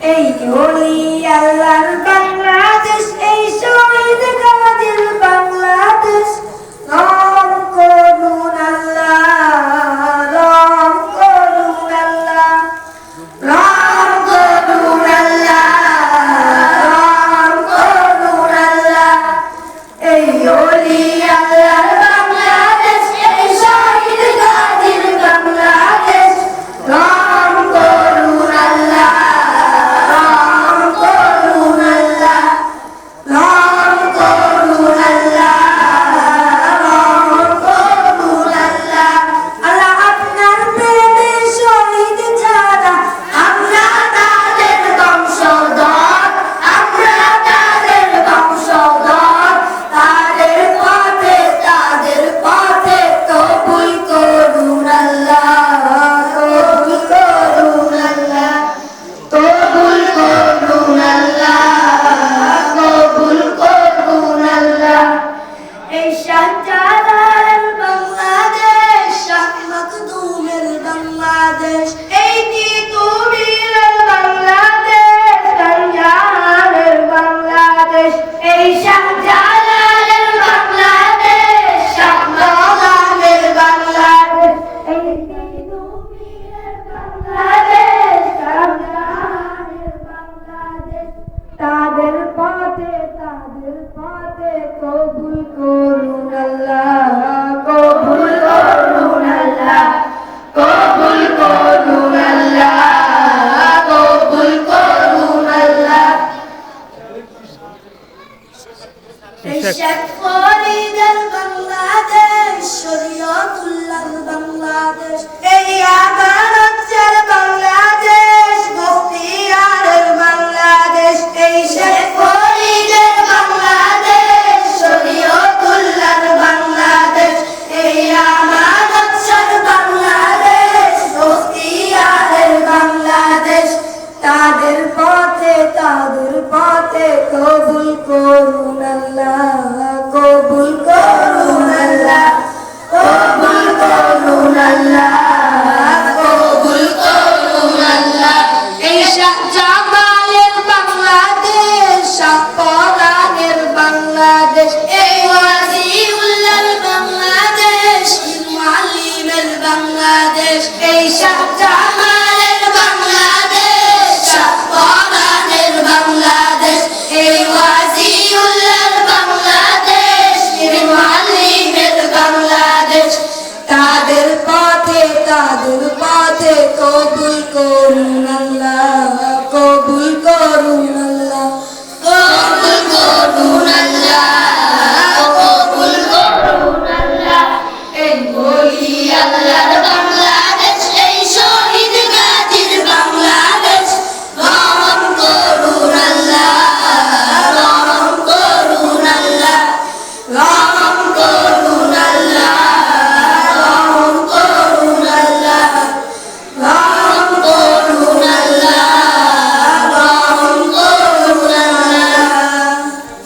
এই ওলি আল্লাহর বাংলাদেশ, এই শহীদ গাজীর বাংলাদেশ। রহম করুন আল্লাহ, রহম করুন আল্লাহ, রহম করুন আল্লাহ, রহম করুন আল্লাহ। এই ওলি আল্লাহর বাংলাদেশ, এই শহীদ গাজীর বাংলাদেশ। রহম করুন আল্লাহ, রহম করুন আল্লাহ, রহম করুন আল্লাহ, রহম করুন আল্লাহ। আল্লাহ আপনার প্রেমে শহীদ যারা, আমরা তাদের বংশধর, আমরা তাদের বংশধর। তাদের পথে কবুল করুন আল্লাহ, কবুল করুন আল্লাহ, কবুল করুন আল্লাহ, কবুল করুন আল্লাহ। এই শাহজালালের বাংলাদেশ, শাহ মাকদুমের বাংলাদেশ, এই তিতুমীরের বাংলাদেশ, কাঞ্জাহারের বাংলাদেশ। এই শাহজালালের বাংলাদেশ, শাহ মাকদুমের বাংলাদেশ, এই তিতুমীরের বাংলাদেশ, কাঞ্জাহারের বাংলাদেশ। তাদের পথে কবুল করুন আল্লাহ, কবুল করুন আল্লাহ, কবুল করুন আল্লাহ, কবুল করুন আল্লাহ। শেখ ফরিদের বাংলাদেশ, শরীয়তুল্লাহর বাংলাদেশ, এই আমানতের বাংলাদেশ, বখতিয়ারের বাংলাদেশ। এই শেখ ফরিদের বাংলাদেশ, শরীয়তুল্লাহর বাংলাদেশ, এই আমানতের বাংলাদেশ, বখতিয়ারের বাংলাদেশ। তাদের পথে কবুল করুন আল্লাহ, কবুল করুন আল্লাহ, কবুল করুন আল্লাহ, কবুল করুন আল্লাহ। এই শাহজালালের বাংলাদেশ, শাহ পরানের বাংলাদেশ, এই ওয়াজিউল্লাহর বাংলাদেশ, মুআল্লিমের বাংলাদেশ। এই শাহজালালের বাংলাদেশ, শাহ পরানের বাংলাদেশ, এই ওয়াজিউল্লাহর বাংলাদেশ, মুআল্লিমের বাংলাদেশ। তাদের পথে কবুল করুন